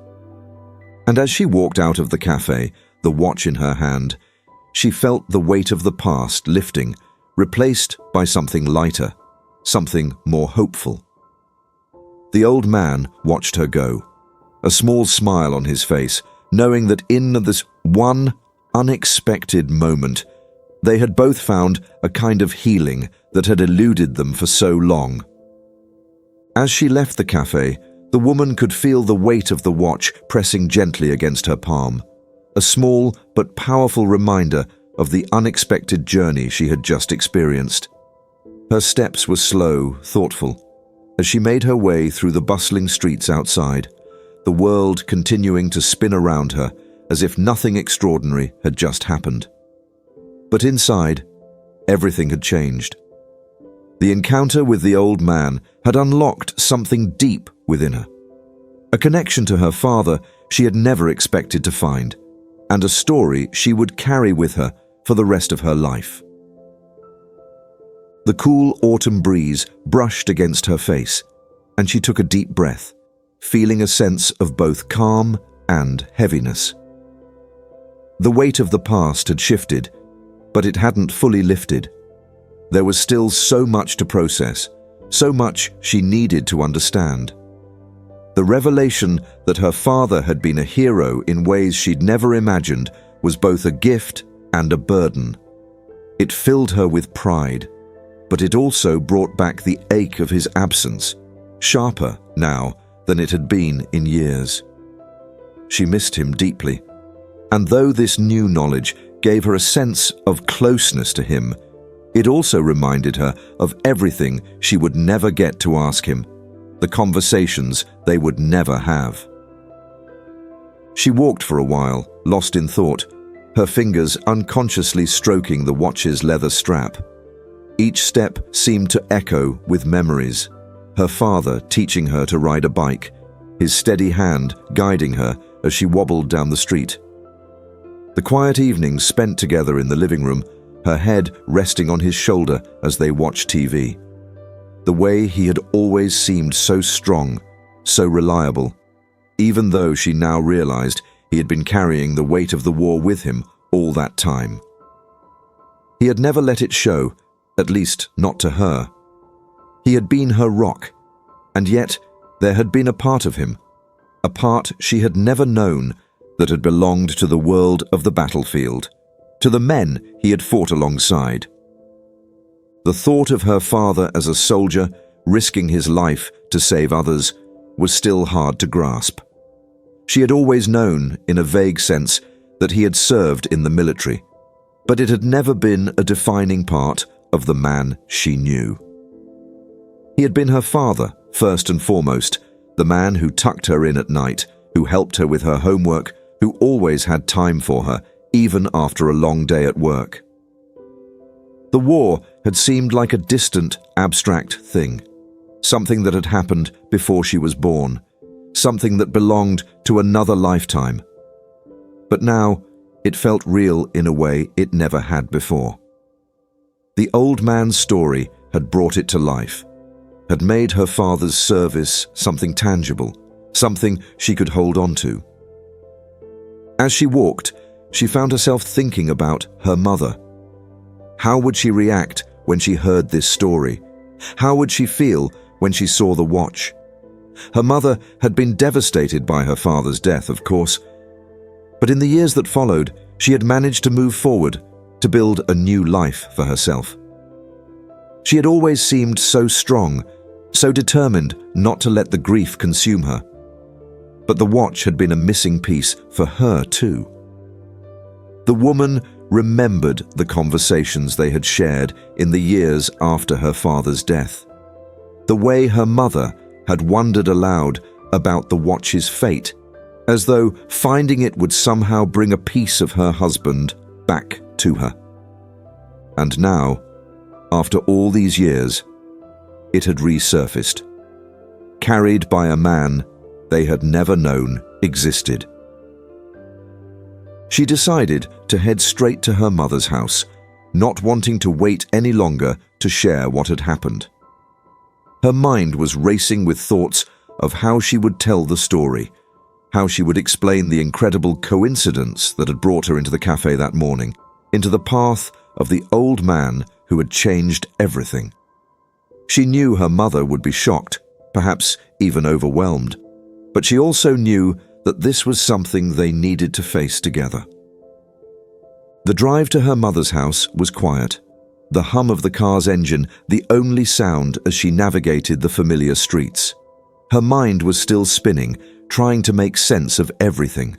And as she walked out of the cafe, the watch in her hand, she felt the weight of the past lifting, replaced by something lighter, something more hopeful. The old man watched her go, a small smile on his face, knowing that in this one unexpected moment, they had both found a kind of healing that had eluded them for so long. As she left the cafe, the woman could feel the weight of the watch pressing gently against her palm, a small but powerful reminder of the unexpected journey she had just experienced. Her steps were slow, thoughtful, as she made her way through the bustling streets outside, the world continuing to spin around her as if nothing extraordinary had just happened. But inside, everything had changed. The encounter with the old man had unlocked something deep within her, a connection to her father she had never expected to find, and a story she would carry with her for the rest of her life. The cool autumn breeze brushed against her face, and she took a deep breath, feeling a sense of both calm and heaviness. The weight of the past had shifted, but it hadn't fully lifted. There was still so much to process, so much she needed to understand. The revelation that her father had been a hero in ways she'd never imagined was both a gift and a burden. It filled her with pride, but it also brought back the ache of his absence, sharper now than it had been in years. She missed him deeply, and though this new knowledge gave her a sense of closeness to him, it also reminded her of everything she would never get to ask him, the conversations they would never have. She walked for a while, lost in thought, her fingers unconsciously stroking the watch's leather strap. Each step seemed to echo with memories, her father teaching her to ride a bike, his steady hand guiding her as she wobbled down the street. The quiet evenings spent together in the living room, her head resting on his shoulder as they watched TV. The way he had always seemed so strong, so reliable, even though she now realized he had been carrying the weight of the war with him all that time. He had never let it show, at least not to her. He had been her rock, and yet there had been a part of him, a part she had never known, that had belonged to the world of the battlefield, to the men he had fought alongside. The thought of her father as a soldier, risking his life to save others, was still hard to grasp. She had always known, in a vague sense, that he had served in the military, but it had never been a defining part of the man she knew. He had been her father, first and foremost, the man who tucked her in at night, who helped her with her homework, who always had time for her, even after a long day at work. The war had seemed like a distant, abstract thing, something that had happened before she was born, something that belonged to another lifetime. But now, it felt real in a way it never had before. The old man's story had brought it to life, had made her father's service something tangible, something she could hold on to. As she walked, she found herself thinking about her mother. How would she react when she heard this story? How would she feel when she saw the watch? Her mother had been devastated by her father's death, of course, but in the years that followed, she had managed to move forward, to build a new life for herself. She had always seemed so strong, so determined not to let the grief consume her. But the watch had been a missing piece for her too. The woman remembered the conversations they had shared in the years after her father's death. The way her mother had wondered aloud about the watch's fate, as though finding it would somehow bring a piece of her husband back to her. And now, after all these years, it had resurfaced, carried by a man they had never known existed. She decided to head straight to her mother's house, not wanting to wait any longer to share what had happened. Her mind was racing with thoughts of how she would tell the story, how she would explain the incredible coincidence that had brought her into the cafe that morning, into the path of the old man who had changed everything. She knew her mother would be shocked, perhaps even overwhelmed, but she also knew that this was something they needed to face together. The drive to her mother's house was quiet, the hum of the car's engine the only sound as she navigated the familiar streets. Her mind was still spinning, trying to make sense of everything.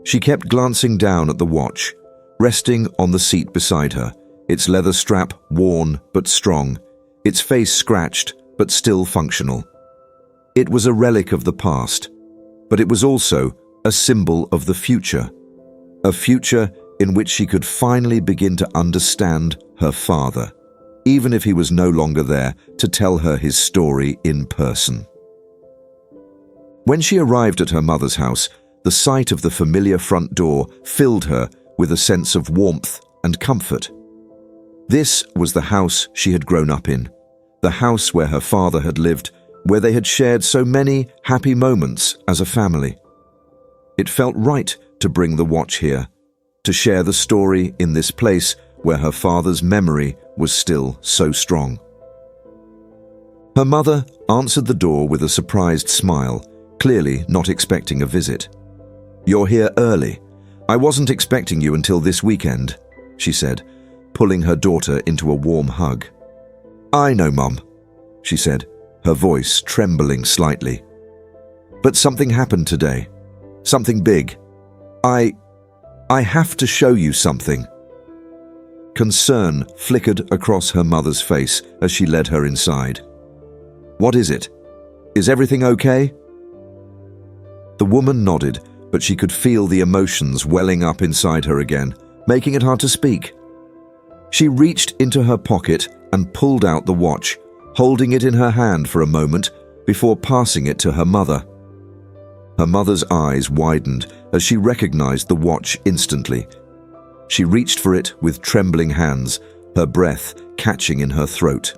She kept glancing down at the watch, resting on the seat beside her, its leather strap worn but strong, its face scratched but still functional. It was a relic of the past, but it was also a symbol of the future, a future in which she could finally begin to understand her father, even if he was no longer there to tell her his story in person. When she arrived at her mother's house, the sight of the familiar front door filled her with a sense of warmth and comfort. This was the house she had grown up in, the house where her father had lived, where they had shared so many happy moments as a family. It felt right to bring the watch here, to share the story in this place where her father's memory was still so strong. Her mother answered the door with a surprised smile, clearly not expecting a visit. "You're here early. I wasn't expecting you until this weekend," she said, pulling her daughter into a warm hug. "I know, Mum," she said, her voice trembling slightly. "But something happened today. Something big. I have to show you something." Concern flickered across her mother's face as she led her inside. "What is it? Is everything okay?" The woman nodded, but she could feel the emotions welling up inside her again, making it hard to speak. She reached into her pocket and pulled out the watch, holding it in her hand for a moment before passing it to her mother. Her mother's eyes widened as she recognized the watch instantly. She reached for it with trembling hands, her breath catching in her throat.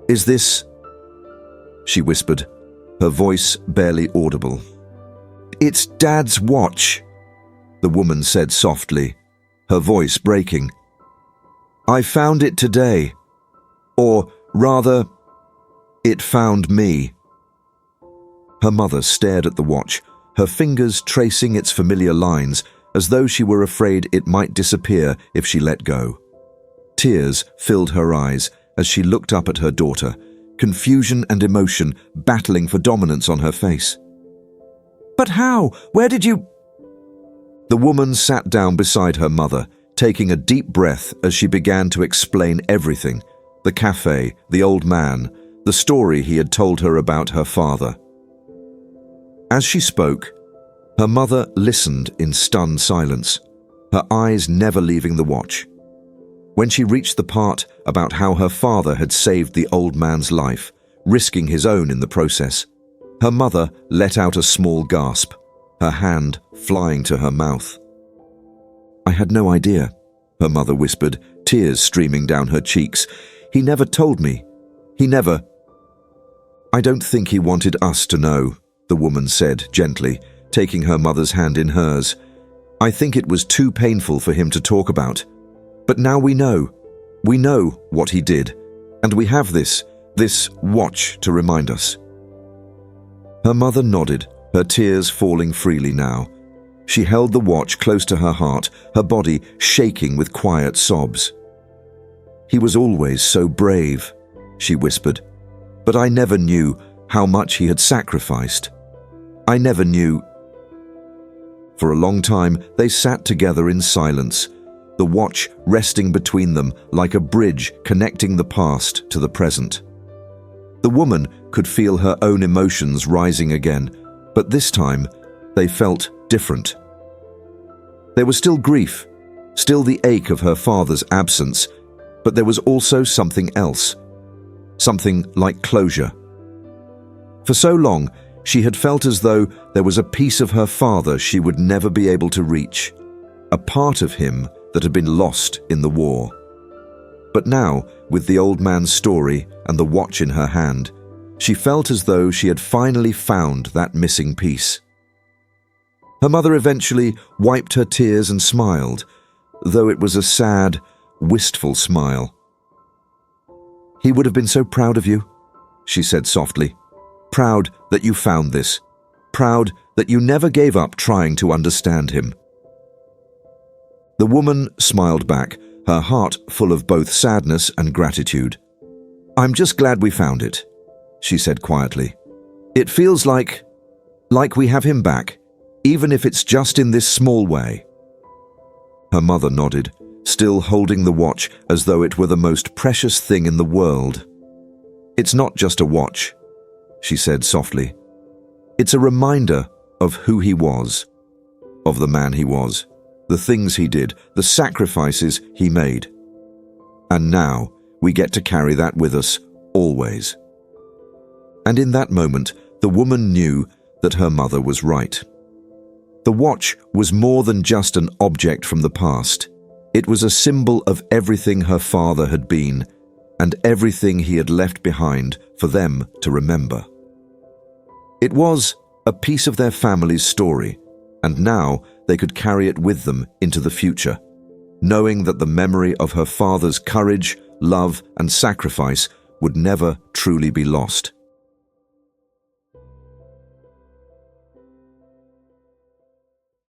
"Is this?" she whispered, her voice barely audible. "It's Dad's watch," the woman said softly, her voice breaking. "I found it today. Or rather, it found me." Her mother stared at the watch, her fingers tracing its familiar lines as though she were afraid it might disappear if she let go. Tears filled her eyes as she looked up at her daughter, confusion and emotion battling for dominance on her face. "But how? Where did you—" The woman sat down beside her mother, taking a deep breath as she began to explain everything: the cafe, the old man, the story he had told her about her father. As she spoke, her mother listened in stunned silence, her eyes never leaving the watch. When she reached the part about how her father had saved the old man's life, risking his own in the process, her mother let out a small gasp, her hand flying to her mouth. "I had no idea," her mother whispered, tears streaming down her cheeks. "He never told me. He never—" "I don't think he wanted us to know," the woman said gently, taking her mother's hand in hers. "I think it was too painful for him to talk about. But now we know. We know what he did. And we have this watch to remind us." Her mother nodded, her tears falling freely now. She held the watch close to her heart, her body shaking with quiet sobs. "He was always so brave," she whispered. "But I never knew how much he had sacrificed. I never knew—" For a long time, they sat together in silence, the watch resting between them like a bridge connecting the past to the present. The woman could feel her own emotions rising again, but this time they felt different. There was still grief, still the ache of her father's absence, but there was also something else, something like closure. For so long, she had felt as though there was a piece of her father she would never be able to reach, a part of him that had been lost in the war. But now, with the old man's story and the watch in her hand, she felt as though she had finally found that missing piece. Her mother eventually wiped her tears and smiled, though it was a sad, wistful smile. "He would have been so proud of you," she said softly. "Proud that you found this. Proud that you never gave up trying to understand him." The woman smiled back, her heart full of both sadness and gratitude. "I'm just glad we found it," she said quietly. "It feels like we have him back, even if it's just in this small way." Her mother nodded, still holding the watch as though it were the most precious thing in the world. "It's not just a watch," she said softly. "It's a reminder of who he was, of the man he was, the things he did, the sacrifices he made. And now we get to carry that with us, always." And in that moment, the woman knew that her mother was right. The watch was more than just an object from the past. It was a symbol of everything her father had been, and everything he had left behind for them to remember. It was a piece of their family's story, and now they could carry it with them into the future, knowing that the memory of her father's courage, love, and sacrifice would never truly be lost.